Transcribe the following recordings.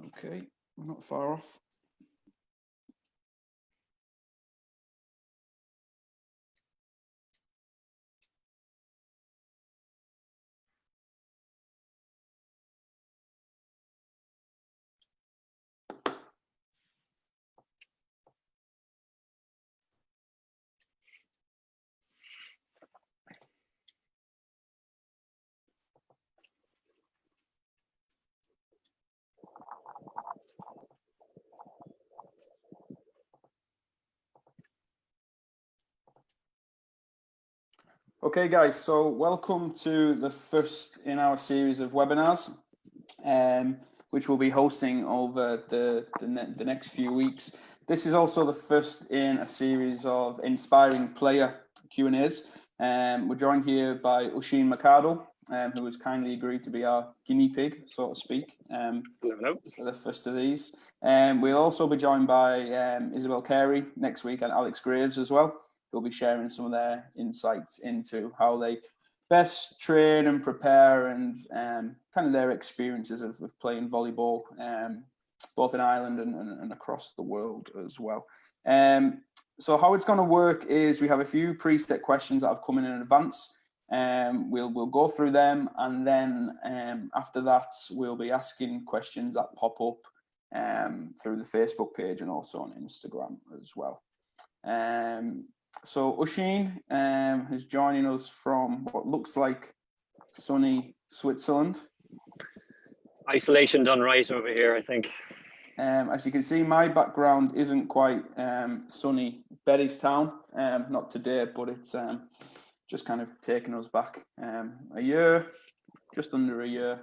Okay, we're not far off. Okay, guys, so welcome to the first in our series of webinars, which we'll be hosting over the next few weeks. This is also the first in a series of inspiring player Q&As. We're joined here by Oisin McArdle, who has kindly agreed to be our guinea pig, so to speak, for the first of these. We'll also be joined by Isabel Carey next week and Alex Graves as well. They'll be sharing some of their insights into how they best train and prepare and kind of their experiences of playing volleyball, both in Ireland and across the world as well. So how it's going to work is we have a few preset questions that have come in advance. We'll go through them, and then after that we'll be asking questions that pop up through the Facebook page and also on Instagram as well. So Oisin is joining us from what looks like sunny Switzerland. Isolation done right over here, I think. As you can see, my background isn't quite sunny Bettystown, not today, but it's just kind of taken us back a year, just under a year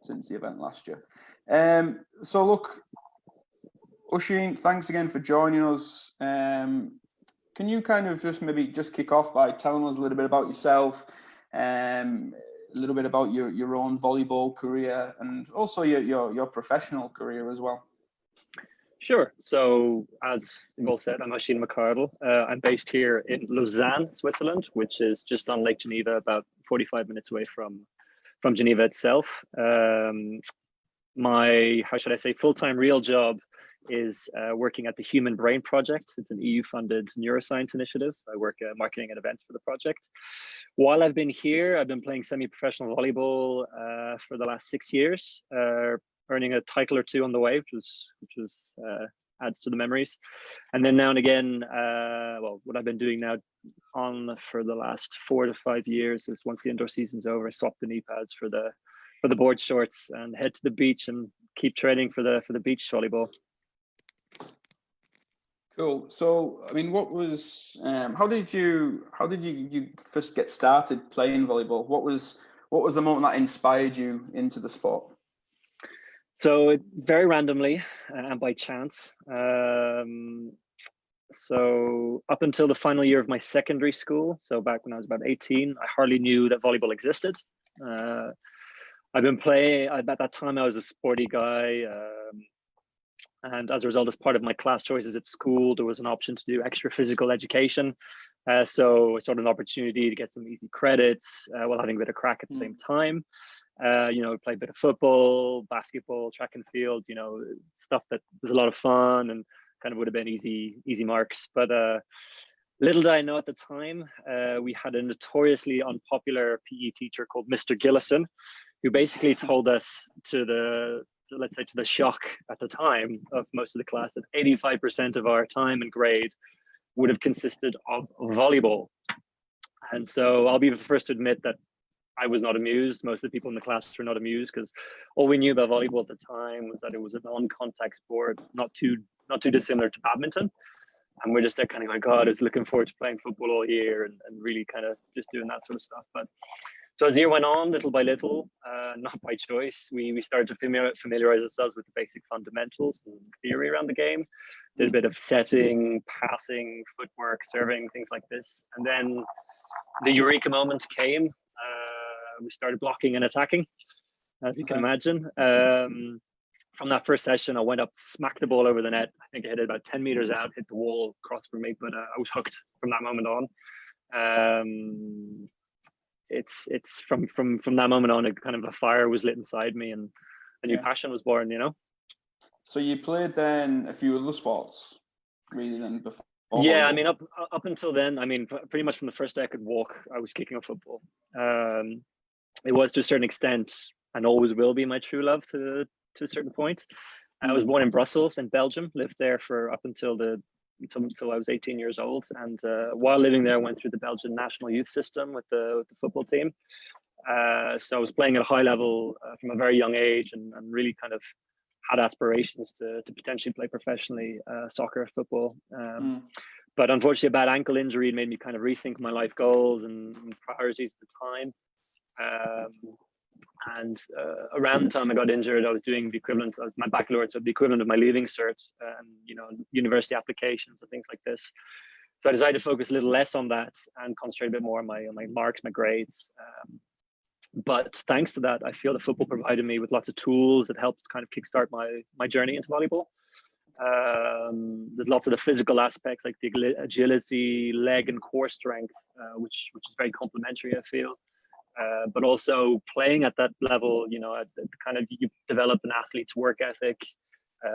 since the event last year. So look, Oisin, thanks again for joining us. Can you kind of just kick off by telling us a little bit about yourself, a little bit about your own volleyball career and also your professional career as well? Sure. So as you've all said, I'm Oisin McArdle. I'm based here in Lausanne, Switzerland, which is just on Lake Geneva, about 45 minutes away from Geneva itself. My, how should I say, full-time real job is working at the Human Brain Project. It's an EU-funded neuroscience initiative. I work marketing and events for the project. While I've been here, I've been playing semi-professional volleyball for the last 6 years, earning a title or two on the way, which was adds to the memories. And then now and again, well, what I've been doing now on for the last 4 to 5 years is once the indoor season's over, I swap the knee pads for the board shorts and head to the beach and keep training for the beach volleyball. Cool. So, I mean, what was how did you first get started playing volleyball? What was the moment that inspired you into the sport? So very randomly and by chance. So up until the final year of my secondary school, so back when I was about 18, I hardly knew that volleyball existed. I've been playing, at that time I was a sporty guy. And as a result, as part of my class choices at school, there was an option to do extra physical education. So it's sort of an opportunity to get some easy credits while having a bit of crack at the same time. You know, play a bit of football, basketball, track and field, you know, stuff that was a lot of fun and kind of would have been easy marks. But little did I know at the time, we had a notoriously unpopular PE teacher called Mr. Gillison, who basically told us let's say to the shock at the time of most of the class, that 85% of our time and grade would have consisted of volleyball. And so I'll be the first to admit that I was not amused. Most of the people in the class were not amused because all we knew about volleyball at the time was that it was a non-contact sport, not too dissimilar to badminton. And we're just there kind of going, God, I was looking forward to playing football all year and really kind of just doing that sort of stuff. But so as the year went on, little by little, not by choice, we started to familiarize ourselves with the basic fundamentals and theory around the game. Did a bit of setting, passing, footwork, serving, things like this. And then the eureka moment came. We started blocking and attacking, as you can imagine. From that first session, I went up, smacked the ball over the net. I think I hit it about 10 meters out, hit the wall, crossed for me, but I was hooked from that moment on. It's from that moment on, a kind of a fire was lit inside me and a new passion was born, you know? So you played then a few other sports, really, then before Yeah, I volleyball? mean, up until then, I mean, pretty much from the first day I could walk, I was kicking a football. It was to a certain extent, and always will be, my true love to a certain point. I was born in Brussels, in Belgium. Lived there for up until I was 18 years old, and while living there, I went through the Belgian national youth system with the football team. So I was playing at a high level from a very young age, and really kind of had aspirations to potentially play professionally soccer, football. But unfortunately, a bad ankle injury made me kind of rethink my life goals and priorities at the time. And around the time I got injured, I was doing the equivalent of my baccalaureate, so the equivalent of my leaving cert, university applications and things like this. So I decided to focus a little less on that and concentrate a bit more on my marks, my grades. But thanks to that, I feel the football provided me with lots of tools that helped kind of kickstart my journey into volleyball. There's lots of the physical aspects, like the agility, leg and core strength, which is very complementary, I feel. But also playing at that level, at the kind of, you develop an athlete's work ethic,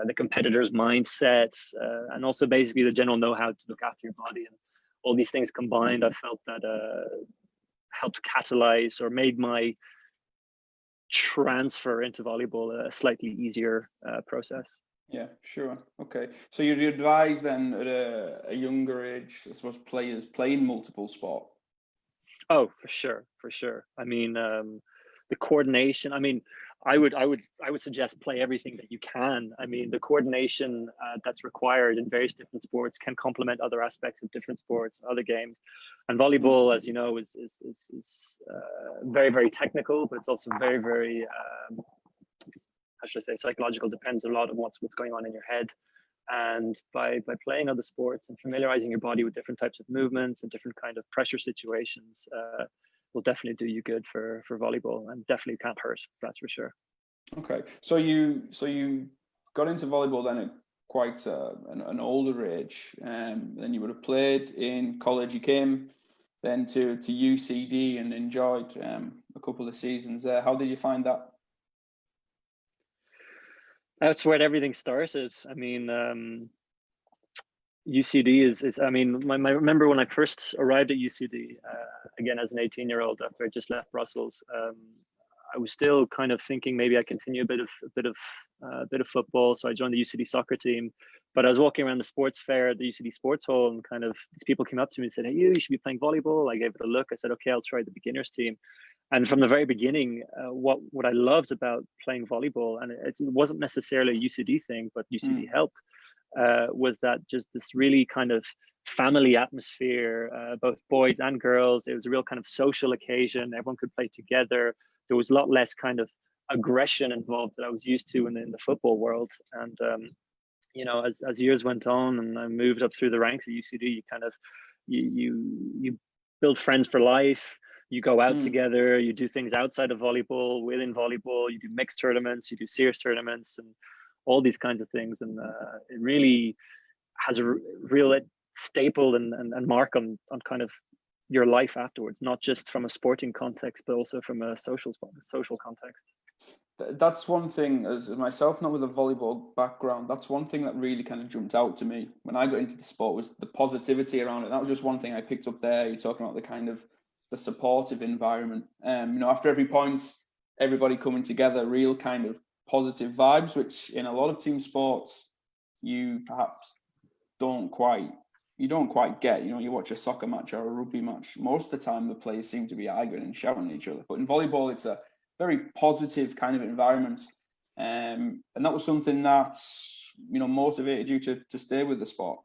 the competitor's mindset, and also basically the general know-how to look after your body. And all these things combined, I felt that helped catalyze or made my transfer into volleyball a slightly easier process. Yeah, sure. Okay. So you'd advise then at a younger age, I suppose, players playing multiple sport? Oh, for sure. I mean, the coordination. I mean, I would suggest play everything that you can. I mean, the coordination that's required in various different sports can complement other aspects of different sports, other games. And volleyball, as you know, is very, very technical, but it's also very, very how should I say, psychological. Depends a lot on what's going on in your head. And by playing other sports and familiarizing your body with different types of movements and different kind of pressure situations will definitely do you good for volleyball, and definitely can't hurt, that's for sure. Okay, so you got into volleyball then at quite an older age, then you would have played in college. You came then to UCD and enjoyed a couple of seasons there. How did you find that? That's where everything started. I mean, UCD is I mean, I remember when I first arrived at UCD, again, as an 18-year-old after I just left Brussels, I was still kind of thinking maybe I continue a bit of football. So I joined the UCD soccer team. But I was walking around the sports fair at the UCD Sports Hall, and kind of these people came up to me and said, "Hey, you should be playing volleyball." I gave it a look. I said, "Okay, I'll try the beginners team." And from the very beginning, what I loved about playing volleyball, and it wasn't necessarily a UCD thing, but UCD helped, was that just this really kind of family atmosphere, both boys and girls. It was a real kind of social occasion. Everyone could play together. There was a lot less kind of aggression involved that I was used to in the football world. And as years went on and I moved up through the ranks at UCD, you kind of you build friends for life. You go out together, you do things outside of volleyball, within volleyball, you do mixed tournaments, you do serious tournaments, and all these kinds of things. And it really has a real staple and mark on kind of your life afterwards, not just from a sporting context, but also from a social context. That's one thing, as myself, not with a volleyball background, that's one thing that really kind of jumped out to me when I got into the sport, was the positivity around it. That was just one thing I picked up there. You're talking about the kind of the supportive environment. After every point, everybody coming together, real kind of positive vibes, which in a lot of team sports, you perhaps don't quite get. You watch a soccer match or a rugby match, most of the time the players seem to be arguing and shouting at each other. But in volleyball, it's a very positive kind of environment. And that was something that, motivated you to stay with the sport.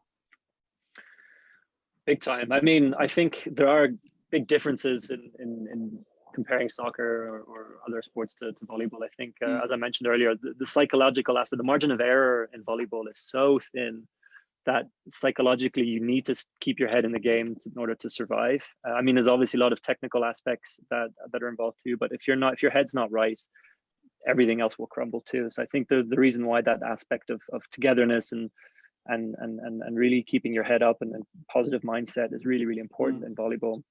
Big time. I mean, I think there are big differences in comparing soccer or other sports to volleyball. I think, as I mentioned earlier, the psychological aspect, the margin of error in volleyball is so thin that psychologically you need to keep your head in the game in order to survive. I mean, there's obviously a lot of technical aspects that are involved too, but if your head's not right, everything else will crumble too. So I think the reason why that aspect of togetherness and really keeping your head up and positive mindset is really, really important in volleyball,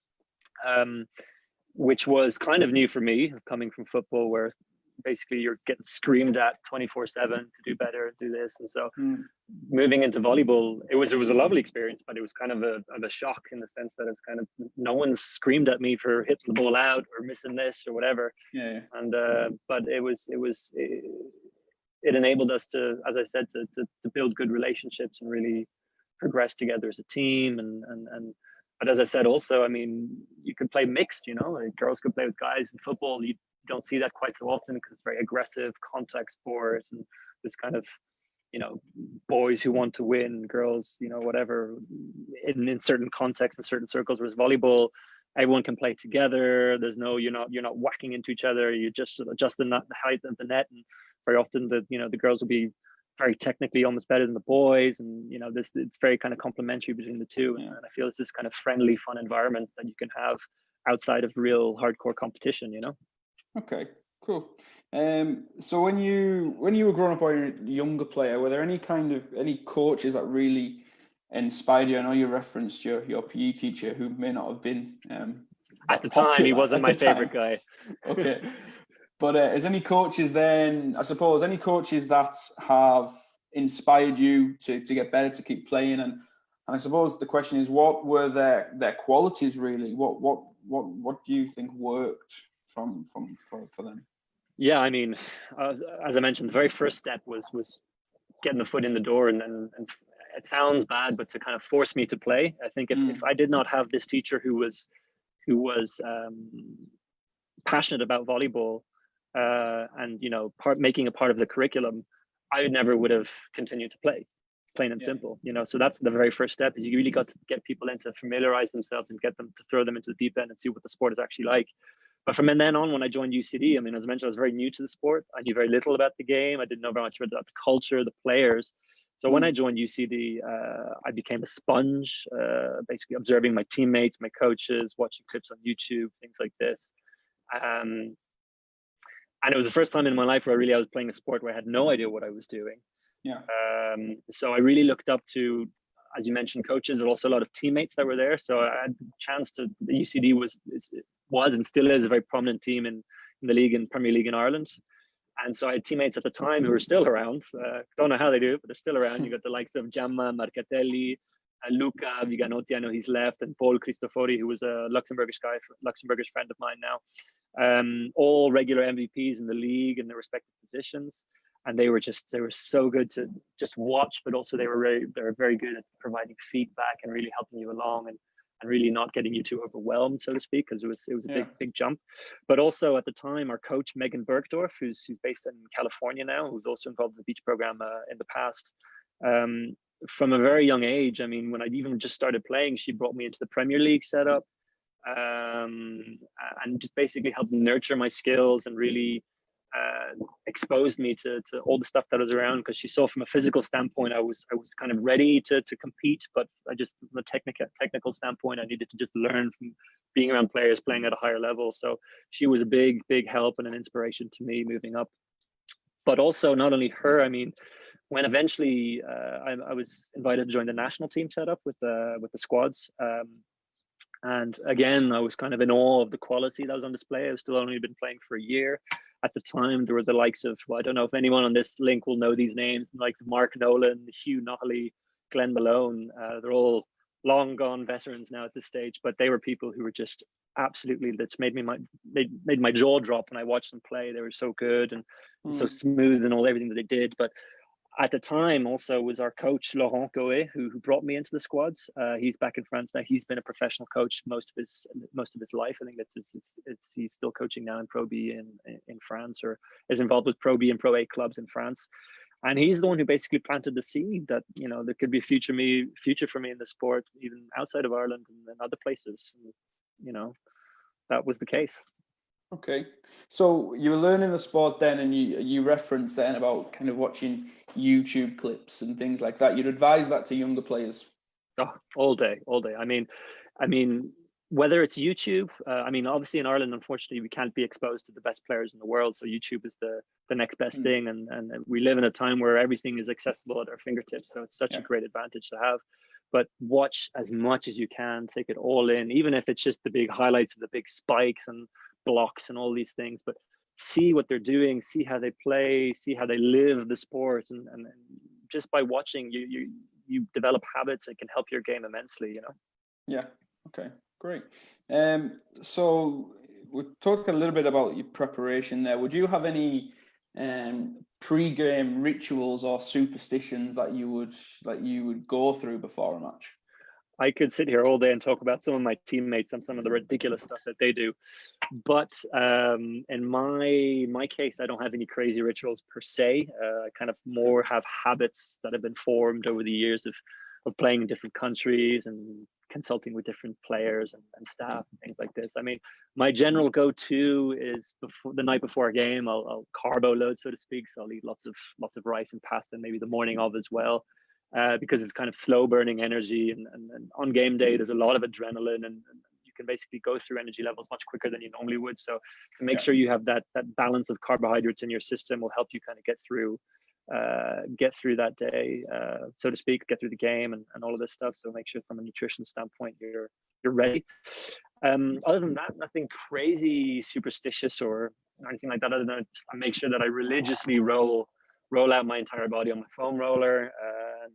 which was kind of new for me, coming from football, where basically you're getting screamed at 24/7 to do better, do this. And so moving into volleyball, it was a lovely experience, but it was kind of a shock in the sense that it's kind of, no one's screamed at me for hitting the ball out or missing this or whatever. And but it enabled us to, as I said, to build good relationships and really progress together as a team. But as I said, also, I mean, you could play mixed, like girls could play with guys. In football, you don't see that quite so often because it's very aggressive contact sport, and this kind of, boys who want to win, girls, whatever, in certain contexts and certain circles. Whereas volleyball, everyone can play together. There's no, you're not whacking into each other. You just adjust the height of the net, and very often the girls will be very technically almost better than the boys, and it's very kind of complementary between the two. And I feel it's this kind of friendly, fun environment that you can have outside of real hardcore competition. Okay, cool. So when you were growing up or a younger player, were there any coaches that really inspired you? I know you referenced your PE teacher, who may not have been at the time. He wasn't my favorite guy. Okay. But is any coaches then, I suppose, any coaches that have inspired you to get better, to keep playing? And I suppose the question is, what were their qualities really? What do you think worked for them? Yeah, I mean, as I mentioned, the very first step was getting the foot in the door, and it sounds bad, but to kind of force me to play. I think if I did not have this teacher who was passionate about volleyball, and making a part of the curriculum, I never would have continued to play, plain and simple. So that's the very first step, is you really got to get people in to familiarize themselves and get them to throw them into the deep end and see what the sport is actually like. But from then on, when I joined UCD, I mean, as I mentioned, I was very new to the sport. I knew very little about the game. I didn't know very much about the culture, the players. So when I joined UCD, I became a sponge, basically observing my teammates, my coaches, watching clips on YouTube, things like this. And it was the first time in my life where I was playing a sport where I had no idea what I was doing. So I really looked up to, as you mentioned, coaches, and also a lot of teammates that were there. So I had the chance to, the UCD was and still is a very prominent team in the league, in Premier League in Ireland. And so I had teammates at the time who are still around. Don't know how they do it, but they're still around. You got the likes of Giamma Marcatelli, Luca Viganotti, I know he's left, and Paul Cristofori, who was a Luxembourgish friend of mine now. All regular MVPs in the league in their respective positions. And they were so good to just watch, but also they were very good at providing feedback and really helping you along, and really not getting you too overwhelmed, so to speak, because it was a big jump. But also at the time, our coach Megan Bergdorf, who's based in California now, who's also involved in the beach program in the past. From a very young age, I mean, when I even just started playing, she brought me into the Premier League setup, and just basically helped nurture my skills and really exposed me to all the stuff that was around, because she saw from a physical standpoint I was kind of ready to compete, but I just, from a technical standpoint, I needed to just learn from being around players playing at a higher level. So she was a big help and an inspiration to me moving up. But also, not only her, I mean, when eventually I was invited to join the national team setup with the squads, and again, I was kind of in awe of the quality that was on display. I've still only been playing for a year. At the time, there were the likes of, well, I don't know if anyone on this link will know these names, the likes of Mark Nolan, Hugh Notley, Glenn Malone. They're all long gone veterans now at this stage, but they were people who were just absolutely, that's made my jaw drop when I watched them play. They were so good and so smooth and everything that they did. But at the time also was our coach Laurent Goet, who brought me into the squads. He's back in France now. He's been a professional coach most of his life. I think he's still coaching now in Pro B in France, or is involved with Pro B and Pro A clubs in France. And he's the one who basically planted the seed that there could be a future for me in the sport, even outside of Ireland and other places. And, that was the case. Okay, so you were learning the sport then, and you referenced then about kind of watching YouTube clips and things like that. You'd advise that to younger players? Oh, all day. I mean, whether it's YouTube, obviously in Ireland, unfortunately, we can't be exposed to the best players in the world. So YouTube is the next best thing, and we live in a time where everything is accessible at our fingertips. So it's such a great advantage to have. But watch as much as you can, take it all in, even if it's just the big highlights of the big spikes and blocks and all these things. But see what they're doing, see how they play, see how they live the sport, and just by watching, you develop habits that can help your game immensely. Yeah. Okay. Great. So we talked a little bit about your preparation there. Would you have any pre-game rituals or superstitions that you would go through before a match? I could sit here all day and talk about some of my teammates and some of the ridiculous stuff that they do, but in my case, I don't have any crazy rituals per se. I kind of more have habits that have been formed over the years of playing in different countries and consulting with different players and staff and things like this. I mean, my general go-to is the night before a game, I'll carbo load, so to speak. So I'll eat lots of rice and pasta, maybe the morning of as well. Because it's kind of slow burning energy, and on game day there's a lot of adrenaline, and you can basically go through energy levels much quicker than you normally would. So to make sure you have that balance of carbohydrates in your system will help you kind of get through that day, so to speak, get through the game and all of this stuff. So make sure from a nutrition standpoint you're ready. Other than that, nothing crazy superstitious or anything like that. Other than I make sure that I religiously roll out my entire body on my foam roller,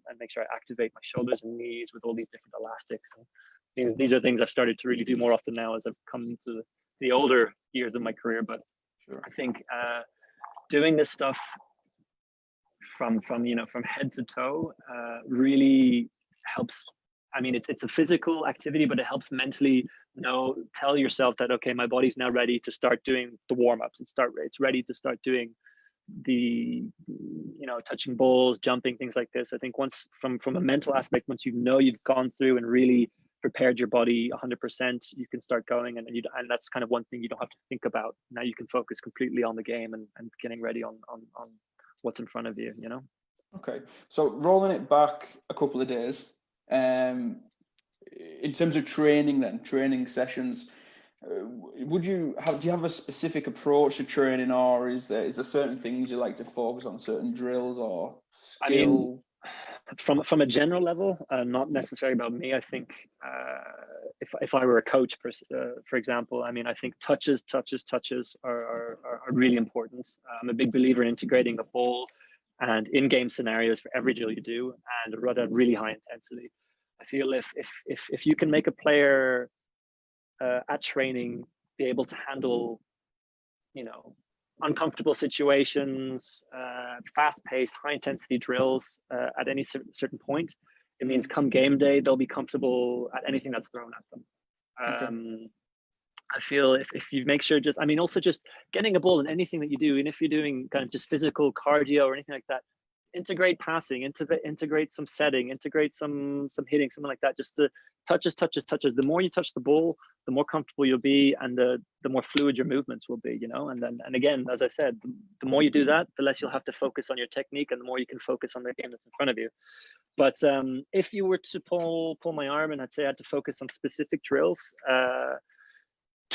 and make sure I activate my shoulders and knees with all these different elastics. And these are things I've started to really do more often now as I've come to the older years of my career. But sure, I think doing this stuff from head to toe really helps. I mean, it's a physical activity, but it helps mentally tell yourself that, okay, my body's now ready to start doing the warm-ups. It's ready to start doing the touching balls, jumping, things like this. I think once from a mental aspect, once you've gone through and really prepared your body 100%, you can start going, and that's kind of one thing you don't have to think about. Now you can focus completely on the game and getting ready on what's in front of you. Okay, so rolling it back a couple of days, in terms of training sessions, do you have a specific approach to training, or is there certain things you like to focus on, certain drills or skill? I mean, from a general level, not necessarily about me. I think if I were a coach, for example, I mean, I think touches are really important. I'm a big believer in integrating the ball and in-game scenarios for every drill you do, and run at really high intensity. I feel if you can make a player at training be able to handle uncomfortable situations, fast-paced, high-intensity drills at any certain point, it means come game day they'll be comfortable at anything that's thrown at them. Okay. I feel if you make sure also just getting a ball in anything that you do, and if you're doing kind of just physical cardio or anything like that, integrate passing, integrate some setting, integrate some hitting, something like that. Just the touches. The more you touch the ball, the more comfortable you'll be, and the more fluid your movements will be. And again, as I said, the more you do that, the less you'll have to focus on your technique, and the more you can focus on the game that's in front of you. But if you were to pull my arm, and I'd say I had to focus on specific drills,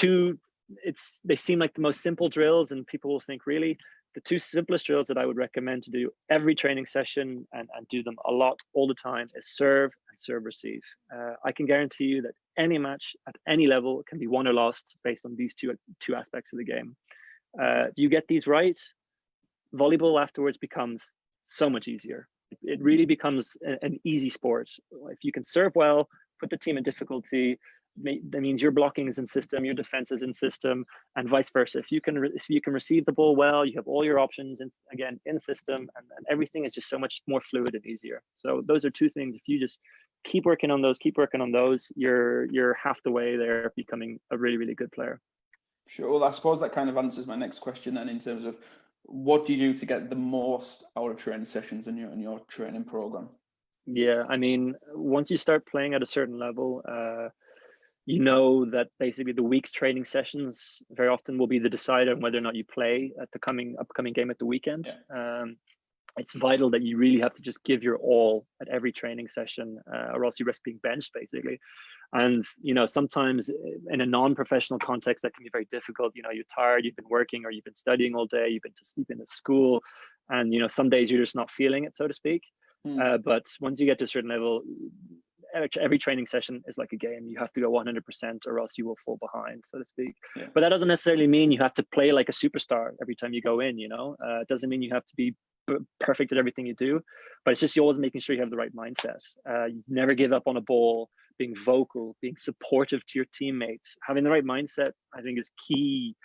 they seem like the most simple drills, and people will think, really, the two simplest drills that I would recommend to do every training session and do them a lot all the time is serve and serve receive. I can guarantee you that any match at any level can be won or lost based on these two aspects of the game. If you get these right, volleyball afterwards becomes so much easier. It really becomes an easy sport. If you can serve well, put the team in difficulty, that means your blocking is in system, your defense is in system, and vice versa. If you can receive the ball well, you have all your options in system, and everything is just so much more fluid and easier. So those are two things. If you just keep working on those, you're half the way there, becoming a really, really good player. Sure. Well, I suppose that kind of answers my next question then, in terms of what do you do to get the most out of training sessions in your training program? Yeah, I mean, once you start playing at a certain level, that basically the week's training sessions very often will be the decider on whether or not you play at the upcoming game at the weekend. Yeah. It's vital that you really have to just give your all at every training session, or else you risk being benched, basically. And sometimes in a non-professional context that can be very difficult. You're tired, you've been working or you've been studying all day, you've been to sleep in at school, and some days you're just not feeling it, so to speak. But once you get to a certain level, every training session is like a game. You have to go 100% or else you will fall behind, so to speak. Yeah. But that doesn't necessarily mean you have to play like a superstar every time you go in, you know. It doesn't mean you have to be perfect at everything you do, but it's just you always making sure you have the right mindset. You never give up on a ball, being vocal, being supportive to your teammates. Having the right mindset, I think, is key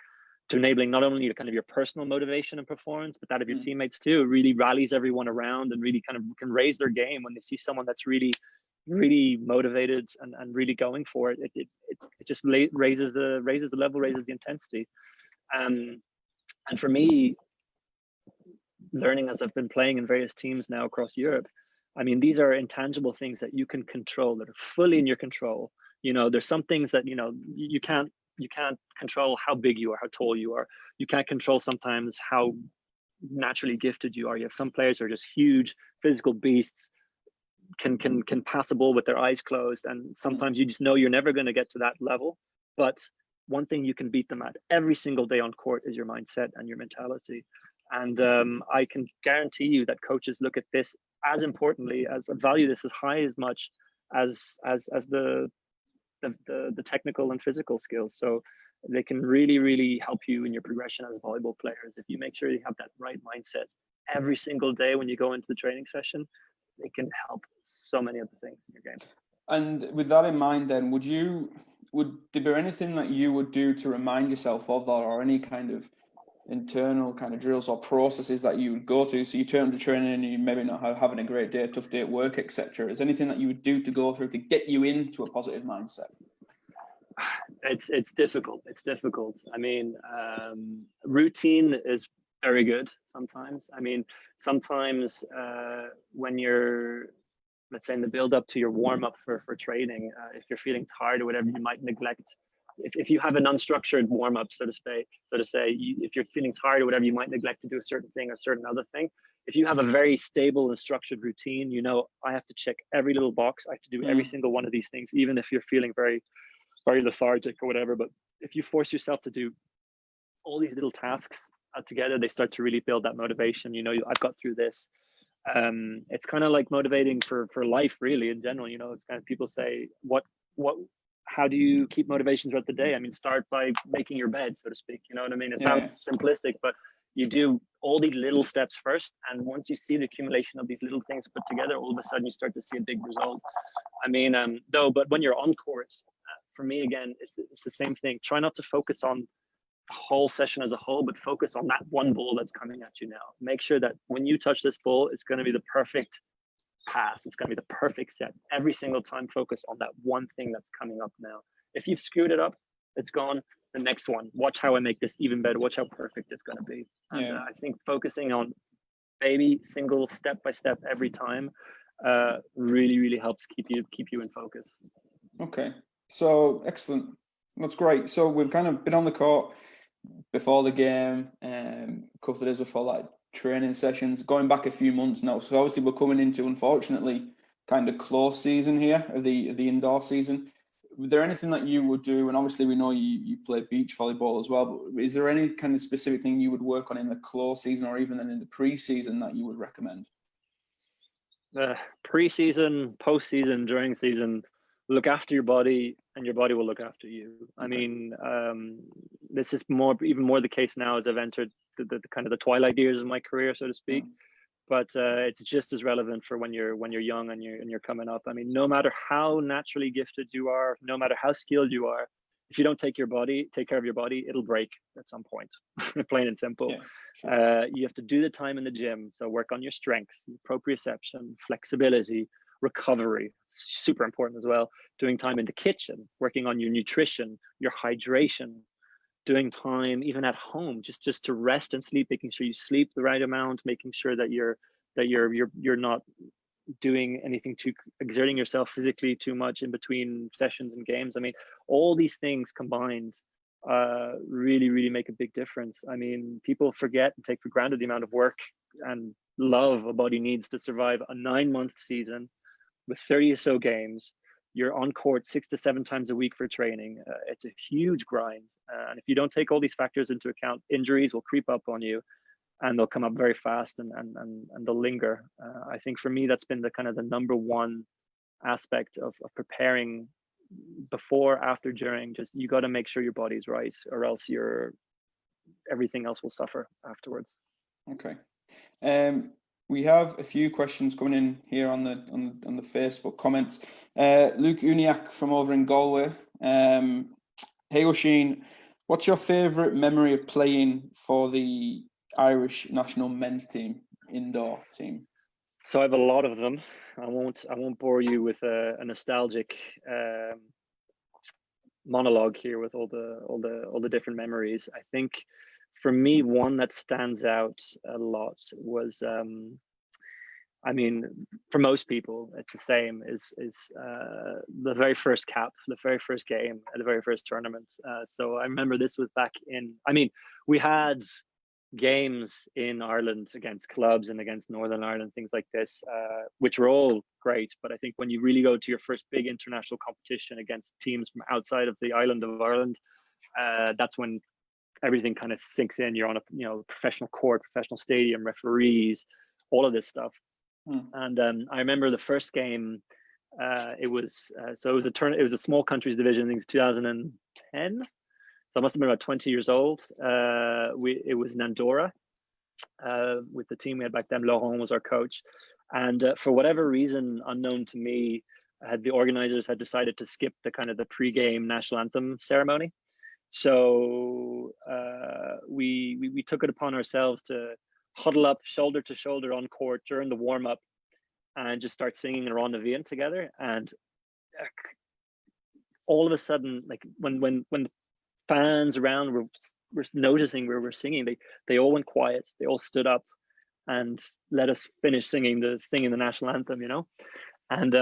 to enabling not only kind of your personal motivation and performance, but that of your teammates too. It really rallies everyone around and really kind of can raise their game when they see someone that's really motivated and really going for it. It just raises the level, raises the intensity. And for me, learning as I've been playing in various teams now across Europe, I mean, these are intangible things that you can control, that are fully in your control. You know, there's some things that, you know, you can't control how big you are, how tall you are. You can't control sometimes how naturally gifted you are. You have some players who are just huge physical beasts, can pass a ball with their eyes closed, and sometimes you just know you're never going to get to that level. But one thing you can beat them at every single day on court is your mindset and your mentality. And I can guarantee you that coaches look at this as importantly, as value this as high as much as the technical and physical skills. So they can really help you in your progression as volleyball players. If you make sure you have that right mindset every single day when you go into the training session, they can help so many other things in your game. And with that in mind, then, would there be anything that you would do to remind yourself of that, or any kind of internal kind of drills or processes that you would go to? So you turn to training and you maybe not having a great day, tough day at work, etc. Is there anything that you would do to go through to get you into a positive mindset? It's difficult. It's difficult. I mean, routine is very good sometimes. I mean, sometimes when you're, let's say, in the build up to your warm up for training, if you're feeling tired or whatever, you might neglect. If you have an unstructured warm up, so to say, if you're feeling tired or whatever, you might neglect to do a certain thing or a certain other thing. If you have a very stable and structured routine, you know, I have to check every little box. I have to do every single one of these things, even if you're feeling very lethargic or whatever. But if you force yourself to do all these little tasks together, they start to really build that motivation. You know, I've got through this. It's kind of like motivating for life, really, in general. You know, it's kind of, people say, how do you keep motivation throughout the day? I mean, start by making your bed, so to speak. You know what I mean? It sounds simplistic, but you do all these little steps first. And once you see the accumulation of these little things put together, all of a sudden you start to see a big result. I mean, but when you're on court, for me, again, it's the same thing. Try not to focus on the whole session as a whole, but focus on that one ball that's coming at you now. Make sure that when you touch this ball, it's going to be the perfect pass. It's going to be the perfect set. Every single time, focus on that one thing that's coming up now. If you've screwed it up, it's gone. The next one, watch how I make this even better. Watch how perfect it's going to be. And I think focusing on baby single step by step every time really helps keep you in focus. Okay, so excellent. That's great. So we've kind of been on the court before the game, a couple of days before like training sessions, going back a few months now. So obviously we're coming into, unfortunately, kind of close season here, of the indoor season. Was there anything that you would do? And obviously we know you play beach volleyball as well, but is there any kind of specific thing you would work on in the close season or even in the pre-season that you would recommend? Pre-season, post-season, during season, look after your body and your body will look after you. Okay. I mean, this is even more the case now as I've entered the kind of the twilight years of my career, so to speak. But it's just as relevant for when you're young and you're coming up. I mean, no matter how naturally gifted you are, no matter how skilled you are, if you don't take care of your body, it'll break at some point. Plain and simple. Yeah, sure. You have to do the time in the gym. So work on your strength, proprioception, flexibility, recovery, super important as well. Doing time in the kitchen, working on your nutrition, your hydration, doing time even at home, just to rest and sleep, making sure you sleep the right amount, making sure that you're not doing anything too, exerting yourself physically too much in between sessions and games. I mean, all these things combined really make a big difference. I mean, people forget and take for granted the amount of work and love a body needs to survive a 9-month season with 30 or so games. You're on court 6 to 7 times a week for training. It's a huge grind. And if you don't take all these factors into account, injuries will creep up on you and they'll come up very fast and they'll linger. I think for me, that's been the kind of the number one aspect of preparing before, after, during. Just you got to make sure your body's right, or else everything else will suffer afterwards. Okay. We have a few questions coming in here on the Facebook comments. Luke Uniac from over in Galway. Hey Oisin, what's your favourite memory of playing for the Irish national men's team, indoor team? So I have a lot of them. I won't bore you with a nostalgic monologue here with all the different memories. I think for me, one that stands out a lot was, I mean, for most people, it's the same, is the very first cap, the very first game at the very first tournament. So I remember this was back in, I mean, we had games in Ireland against clubs and against Northern Ireland, things like this, which were all great. But I think when you really go to your first big international competition against teams from outside of the island of Ireland, that's when everything kind of sinks in. You're on a professional court, professional stadium, referees, all of this stuff. And I remember the first game. It was a small countries division. I think it was 2010. So I must have been about 20 years old. It was in Andorra with the team we had back then. Laurent was our coach, and for whatever reason unknown to me, the organizers had decided to skip the pre-game national anthem ceremony. So we took it upon ourselves to huddle up shoulder to shoulder on court during the warm-up and just start singing Around the Vian together. And all of a sudden, like when the fans around were noticing we were singing, they all went quiet. They all stood up and let us finish singing the national anthem, And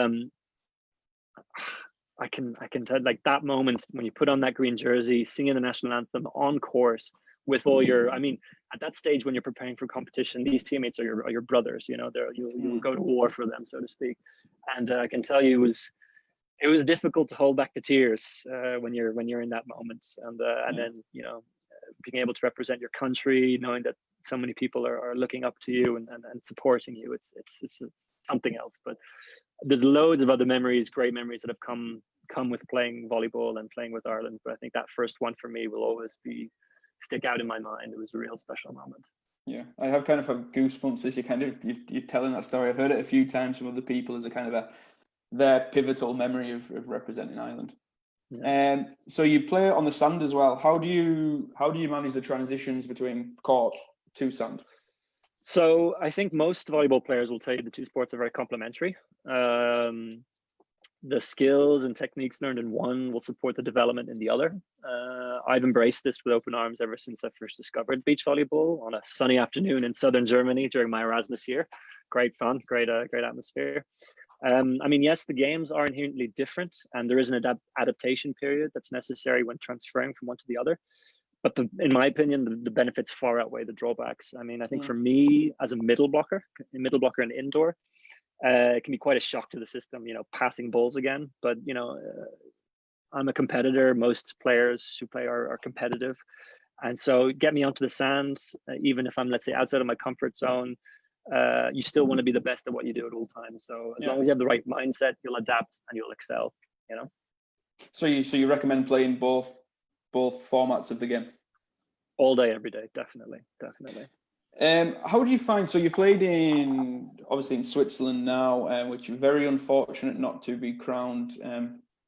I can tell, like, that moment when you put on that green jersey, singing the national anthem on court with all your, I mean, at that stage when you're preparing for competition, these teammates are your brothers, you'll go to war for them, so to speak. And I can tell you it was difficult to hold back the tears when you're in that moment, and then being able to represent your country, knowing that so many people are looking up to you and supporting you, it's something else. But there's loads of other memories, great memories that have come with playing volleyball and playing with Ireland. But I think that first one for me will always stick out in my mind. It was a real special moment. Yeah, I have kind of had goosebumps as you're telling that story. I've heard it a few times from other people as a kind of their pivotal memory of representing Ireland. Yeah. So you play on the sand as well. How do you manage the transitions between court to sand? So I think most volleyball players will tell you the two sports are very complementary. The skills and techniques learned in one will support the development in the other. I've embraced this with open arms ever since I first discovered beach volleyball on a sunny afternoon in southern Germany during my Erasmus year. Great fun, great atmosphere. I mean, yes, the games are inherently different, and there is an adaptation period that's necessary when transferring from one to the other. But in my opinion, the benefits far outweigh the drawbacks. I mean, I think for me as a middle blocker and indoor, it can be quite a shock to the system, passing balls again. But, I'm a competitor. Most players who play are competitive. And so get me onto the sand, even if I'm, let's say, outside of my comfort zone, you still want to be the best at what you do at all times. So as long as you have the right mindset, you'll adapt and you'll excel, So you recommend playing both formats of the game? All day, every day, definitely. How do you find, so you played obviously in Switzerland now, which you're very unfortunate not to be crowned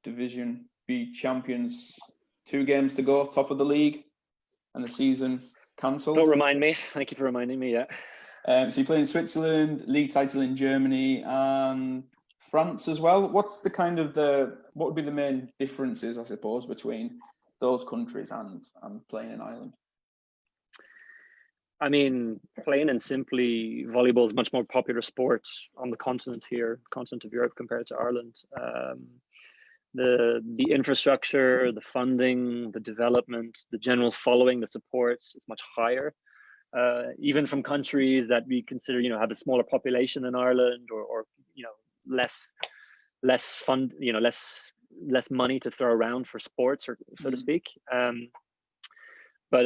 Division B champions. 2 games to go, top of the league, and the season cancelled. Don't remind me. Thank you for reminding me, yeah. So you play in Switzerland, league title in Germany and France as well. What's what would be the main differences, I suppose, between those countries and playing in Ireland? I mean, plain and simply, volleyball is a much more popular sport on the continent of Europe compared to Ireland. The infrastructure, the funding, the development, the general following, the supports is much higher. Even from countries that we consider, have a smaller population than Ireland, or less fund, less money to throw around for sports, or so to speak. But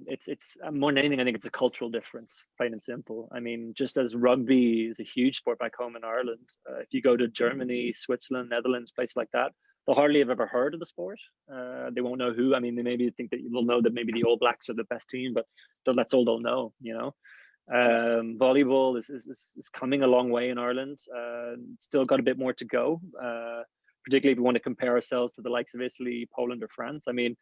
it's more than anything, I think it's a cultural difference, plain and simple. I mean, just as rugby is a huge sport back home in Ireland, if you go to Germany, Switzerland, Netherlands, places like that, they'll hardly have ever heard of the sport. They won't know who. I mean, they maybe think that they'll know that maybe the All Blacks are the best team, but that's all they'll know, you know. Volleyball is coming a long way in Ireland. Still got a bit more to go, particularly if we want to compare ourselves to the likes of Italy, Poland, or France. I mean,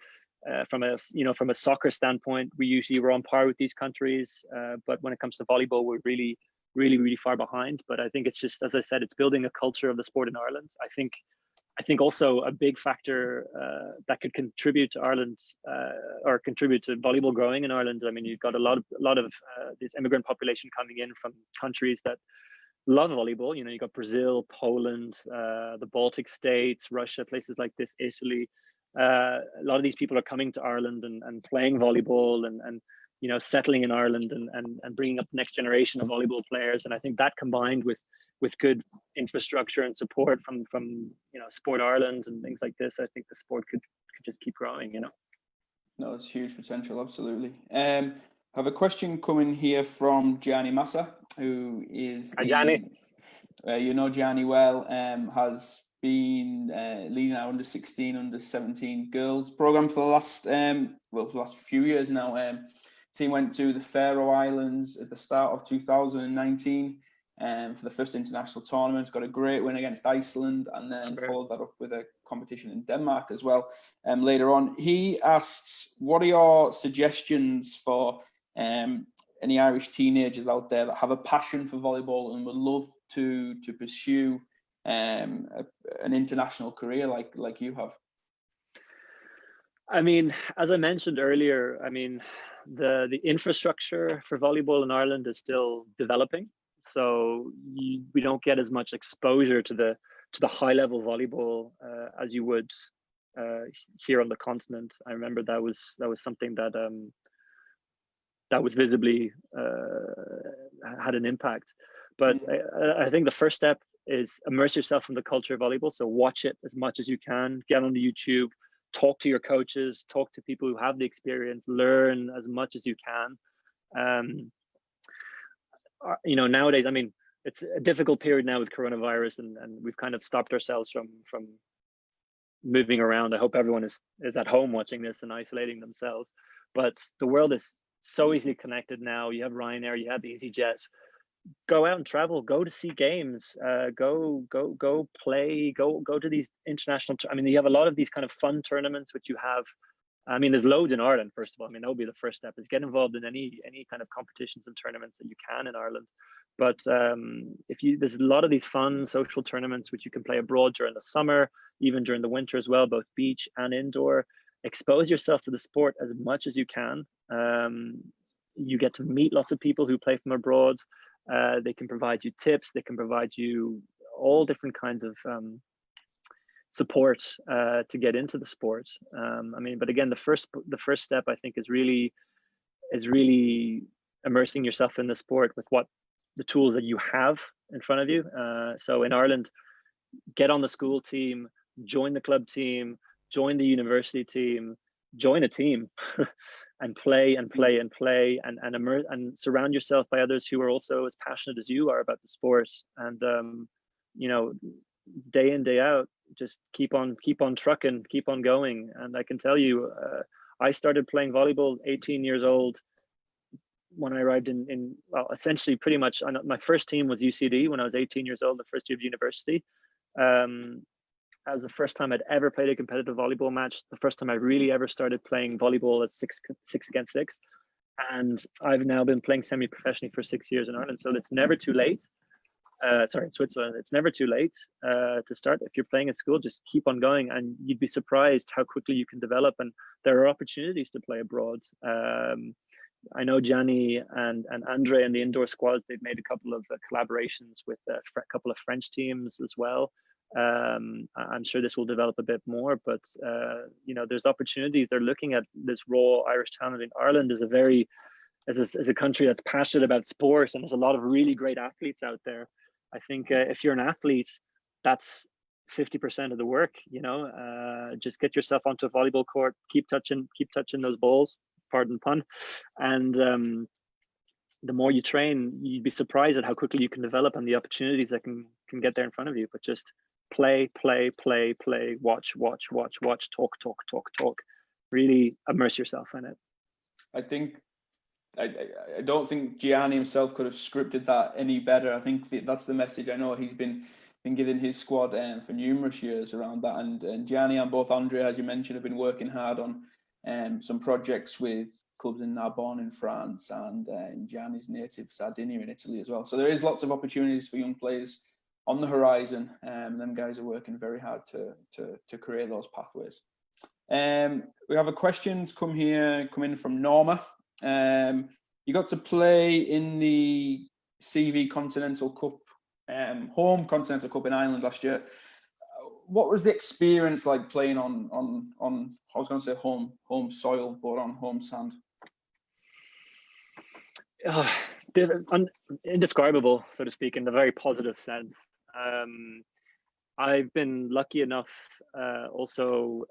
from a soccer standpoint, we usually were on par with these countries, but when it comes to volleyball, we're really far behind. But I think it's just, as I said, it's building a culture of the sport in Ireland. I think also a big factor that could contribute to Ireland or contribute to volleyball growing in Ireland. I mean, you've got a lot of this immigrant population coming in from countries that love volleyball. You know, you got Brazil, Poland, the Baltic states, Russia, places like this, Italy. A lot of these people are coming to Ireland and playing volleyball and you know, settling in Ireland and bringing up the next generation of volleyball players. And I think that combined with good infrastructure and support from you know, Sport Ireland and things like this, I think the sport could just keep growing, you know. No, it's huge potential, absolutely. I have a question coming here from Gianni Massa, who is Gianni. You know Gianni well, has been leading our under-16, under-17 girls program for the last few years now. Team went to the Faroe Islands at the start of 2019 for the first international tournament. Got a great win against Iceland, and then followed that up with a competition in Denmark as well later on. He asks, what are your suggestions for any Irish teenagers out there that have a passion for volleyball and would love to pursue an international career like you have? I mean, as I mentioned earlier, I mean, the infrastructure for volleyball in Ireland is still developing, so we don't get as much exposure to the high level volleyball as you would here on the continent. I remember that was something that was visibly had an impact. But I think the first step is immerse yourself in the culture of volleyball. So watch it as much as you can, get on the YouTube, talk to your coaches, talk to people who have the experience, learn as much as you can. You know, nowadays, I mean, it's a difficult period now with coronavirus, and we've kind of stopped ourselves from moving around. I hope everyone is at home watching this and isolating themselves. But the world is so easily connected now. You have Ryanair, you have EasyJet. Go out and travel, go to see games, go play, go to these international. I mean, you have a lot of these kind of fun tournaments which you have. I mean, there's loads in Ireland. First of all, I mean, that would be the first step, is get involved in any kind of competitions and tournaments that you can in Ireland. But there's a lot of these fun social tournaments which you can play abroad during the summer, even during the winter as well, both beach and indoor. Expose yourself to the sport as much as you can. You get to meet lots of people who play from abroad. They can provide you tips. They can provide you all different kinds of support to get into the sport. I mean, but again, the first step, I think, is really immersing yourself in the sport with what the tools that you have in front of you. So in Ireland, get on the school team, join the club team, join the university team, join a team and play and immerse and surround yourself by others who are also as passionate as you are about the sport. And you know, day in, day out, just keep on trucking, keep on going. And I can tell you, I started playing volleyball 18 years old when I arrived in well, essentially pretty much my first team was UCD when I was 18 years old, the first year of university. That was the first time I'd ever played a competitive volleyball match, the first time I really ever started playing volleyball as six against six. And I've now been playing semi-professionally for 6 years in Ireland. So it's never too late. Sorry, in Switzerland, it's never too late to start. If you're playing at school, just keep on going, and you'd be surprised how quickly you can develop. And there are opportunities to play abroad. I know Gianni and Andre and the indoor squads, they've made a couple of collaborations with a couple of French teams as well. I'm sure this will develop a bit more, but you know, there's opportunities. They're looking at this raw Irish talent. In Ireland is is a country that's passionate about sports, and there's a lot of really great athletes out there. I think if you're an athlete, that's 50% of the work. You know, just get yourself onto a volleyball court, keep touching those balls, pardon the pun. And the more you train, you'd be surprised at how quickly you can develop and the opportunities that can get there in front of you. But just play, watch, talk. Really immerse yourself in it. I think I don't think Gianni himself could have scripted that any better. I think that's the message. I know he's been giving his squad for numerous years around that. And Gianni and both Andrea, as you mentioned, have been working hard on some projects with clubs in Narbonne in France and in Gianni's native Sardinia in Italy as well. So there is lots of opportunities for young players on the horizon. Them guys are working very hard to create those pathways. We have a questions come in from Norma. You got to play in the CV Continental Cup, home Continental Cup in Ireland last year. What was the experience like playing on I was going to say home soil, but on home sand? Indescribable, so to speak, in the very positive sense. I've been lucky enough also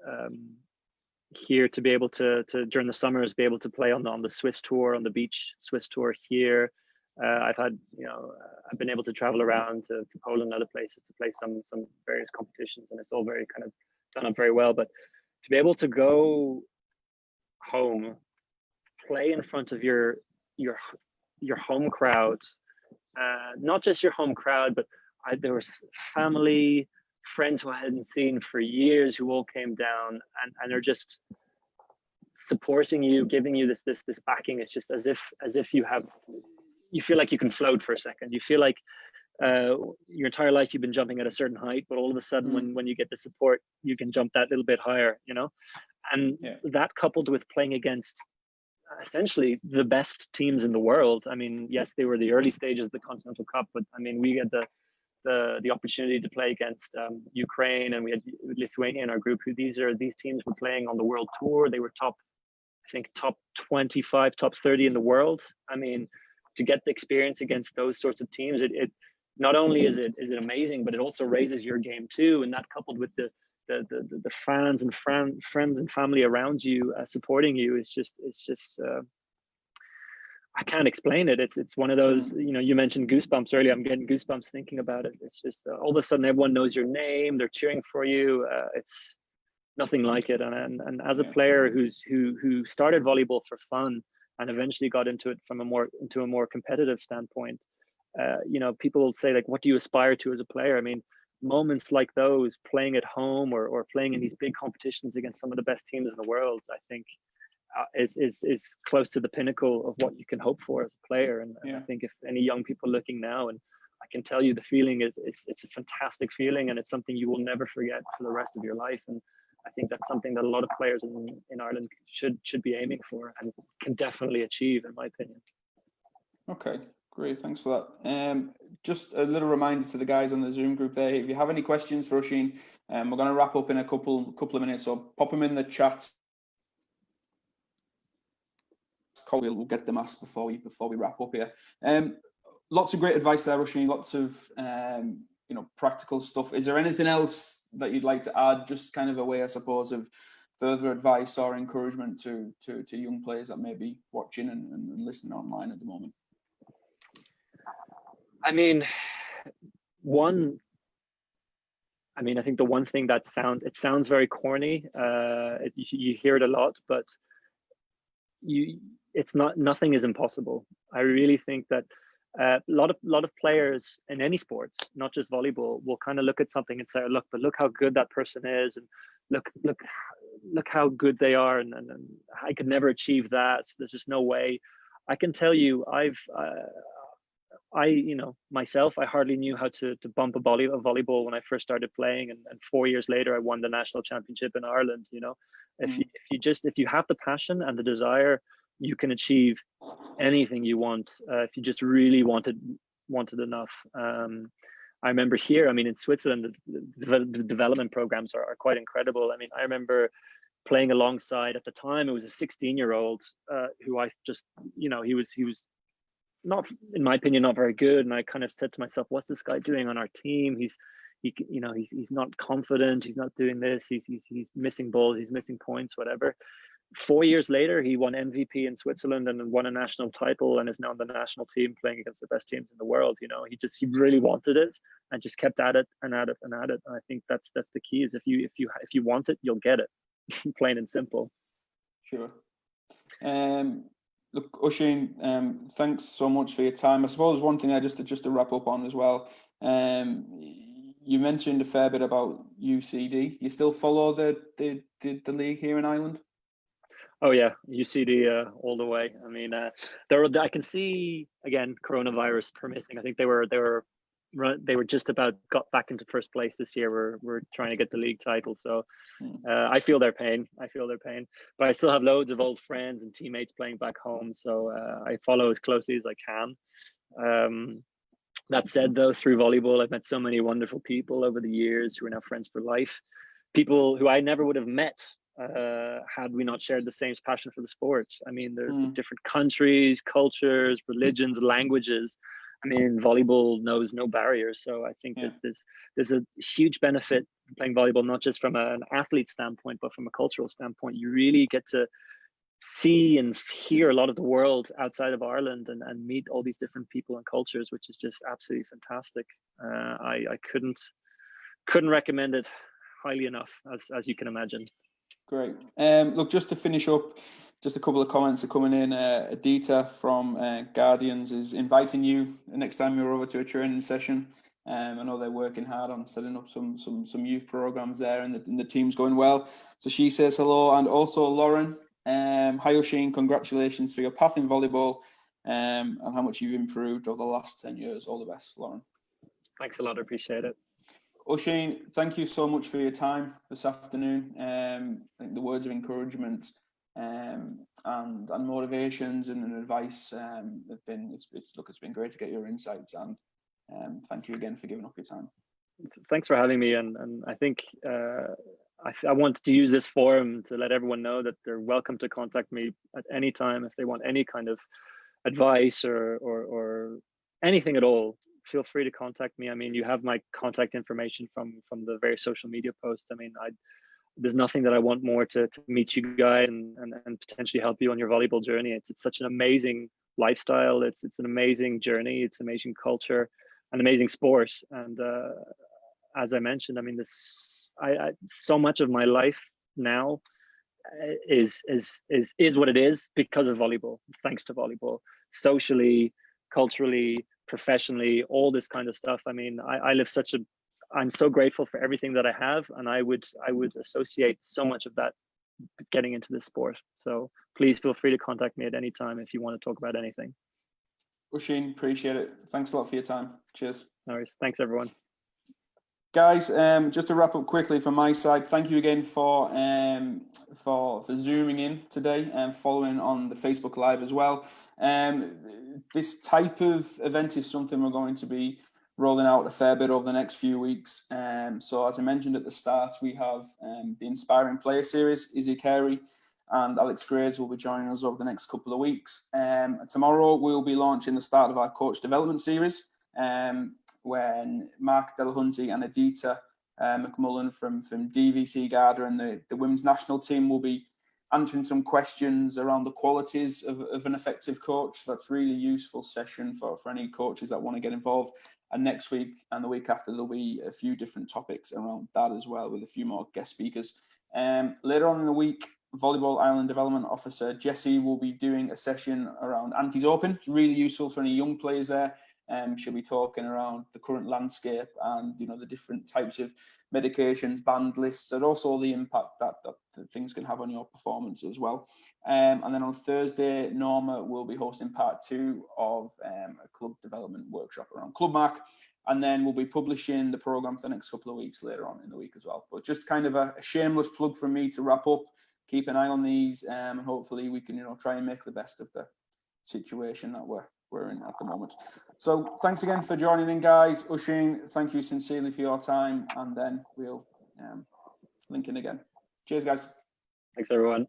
here to be able to during the summers be able to play on the Swiss tour, on the beach Swiss tour here. I've had, I've been able to travel around to Poland and other places to play some various competitions, and it's all very kind of done up very well. But to be able to go home, play in front of your home crowd, not just your home crowd, but there was family, friends who I hadn't seen for years who all came down and are just supporting you, giving you this backing. It's just as if you feel like you can float for a second. You feel like your entire life you've been jumping at a certain height, but all of a sudden when you get the support, you can jump that little bit higher, and that coupled with playing against essentially the best teams in the world. I mean, yes, they were the early stages of the Continental Cup, but I mean, we had the opportunity to play against Ukraine, and we had Lithuania in our group. These teams were playing on the world tour. They were top 25, top 30 in the world. I mean, to get the experience against those sorts of teams, it not only is it amazing, but it also raises your game too. And that coupled with the fans and friends and family around you supporting you, it's just I can't explain it. It's one of those, you mentioned goosebumps earlier. I'm getting goosebumps thinking about it. It's just all of a sudden everyone knows your name. They're cheering for you. It's nothing like it. And as a player who started volleyball for fun and eventually got into it into a more competitive standpoint, people will say, like, what do you aspire to as a player? I mean, moments like those, playing at home or playing in these big competitions against some of the best teams in the world, I think is close to the pinnacle of what you can hope for as a player. And I think if any young people looking now, and I can tell you the feeling is it's a fantastic feeling, and it's something you will never forget for the rest of your life. And I think that's something that a lot of players in Ireland should be aiming for and can definitely achieve, in my opinion. Okay, great, thanks for that. Just a little reminder to the guys on the Zoom group there, if you have any questions for Oisin, we're going to wrap up in a couple of minutes, so pop them in the chat. We'll get them asked before we wrap up here. Lots of great advice there, Oisin. Lots of practical stuff. Is there anything else that you'd like to add? Just kind of a way, I suppose, of further advice or encouragement to young players that may be watching and listening online at the moment. I think the one thing that sounds very corny. You hear it a lot, but nothing is impossible. I really think that a lot of players in any sports, not just volleyball, will kind of look at something and say, look how good that person is, and look how good they are, and I could never achieve that. There's just no way. I can tell you, myself, I hardly knew how to bump a volleyball when I first started playing, and 4 years later I won the national championship in Ireland. If you have the passion and the desire, you can achieve anything you want if you just really wanted enough. I remember here, in Switzerland, the development programs are quite incredible. I remember playing alongside, at the time, it was a 16-year-old who I just, he was not, in my opinion, not very good. And I kind of said to myself, what's this guy doing on our team? He's not confident. He's not doing this. He's missing balls. He's missing points, whatever. 4 years later, he won MVP in Switzerland and won a national title and is now on the national team playing against the best teams in the world. You know, he really wanted it and just kept at it and at it and at it. And I think that's the key, is if you want it, you'll get it. Plain and simple. Sure. Look, Oisin, thanks so much for your time. I suppose one thing just to wrap up on as well. You mentioned a fair bit about UCD. You still follow the league here in Ireland? Oh yeah, UCD all the way. I mean, I can see, again, coronavirus permitting. I think they were just about got back into first place this year. We're trying to get the league title, so I feel their pain. But I still have loads of old friends and teammates playing back home, so I follow as closely as I can. That said, though, through volleyball, I've met so many wonderful people over the years who are now friends for life. People who I never would have met had we not shared the same passion for the sport. I mean, there are different countries, cultures, religions, languages. I mean, volleyball knows no barriers. So I think there's a huge benefit playing volleyball, not just from an athlete standpoint, but from a cultural standpoint. You really get to see and hear a lot of the world outside of Ireland and meet all these different people and cultures, which is just absolutely fantastic. I couldn't recommend it highly enough, as you can imagine. Great. Look, just to finish up, just a couple of comments are coming in. Adita from Guardians is inviting you next time you're over to a training session. I know they're working hard on setting up some youth programs there, and the team's going well. So she says hello, and also Lauren. Hi Oisin, congratulations for your path in volleyball and how much you've improved over the last 10 years. All the best, Lauren. Thanks a lot, I appreciate it. Oisin, thank you so much for your time this afternoon. I think the words of encouragement and motivations and advice have been it's been great to get your insights, and thank you again for giving up your time. Thanks for having me, and I think I want to use this forum to let everyone know that they're welcome to contact me at any time if they want any kind of advice or anything at all. Feel free to contact me. I mean, you have my contact information from the various social media posts. I mean, there's nothing that I want more to meet you guys and potentially help you on your volleyball journey. It's such an amazing lifestyle. It's an amazing journey. It's amazing culture, an amazing sport. And as I mentioned, I mean, so much of my life now is what it is because of volleyball, thanks to volleyball, socially, culturally, professionally, all this kind of stuff. I mean, I'm so grateful for everything that I have, and I would associate so much of that getting into this sport. So please feel free to contact me at any time if you want to talk about anything. Oisin, appreciate it. Thanks a lot for your time. Cheers. No worries. Thanks, everyone. Guys, just to wrap up quickly from my side, thank you again for zooming in today and following on the Facebook Live as well. This type of event is something we're going to be rolling out a fair bit over the next few weeks. So as I mentioned at the start, we have the Inspiring Player Series. Izzy Carey and Alex Graves will be joining us over the next couple of weeks. Tomorrow we'll be launching the start of our Coach Development Series, when Mark Delahunty and Adita McMullen from DVC Garda and the women's national team will be answering some questions around the qualities of an effective coach. That's really useful session for any coaches that want to get involved. And next week and the week after, there'll be a few different topics around that as well, with a few more guest speakers. Later on in the week, Volleyball Ireland Development Officer Jessie will be doing a session around Antis Open. It's really useful for any young players there. She'll be talking around the current landscape and the different types of medications, banned lists, and also the impact that things can have on your performance as well. And then on Thursday, Norma will be hosting part 2 of a club development workshop around Clubmark, and then we'll be publishing the program for the next couple of weeks later on in the week as well. But just kind of a shameless plug from me to wrap up. Keep an eye on these, and hopefully we can try and make the best of the situation that we're in at the moment. So thanks again for joining in, guys. Oisin, thank you sincerely for your time, and then we'll link in again. Cheers, guys. Thanks, everyone.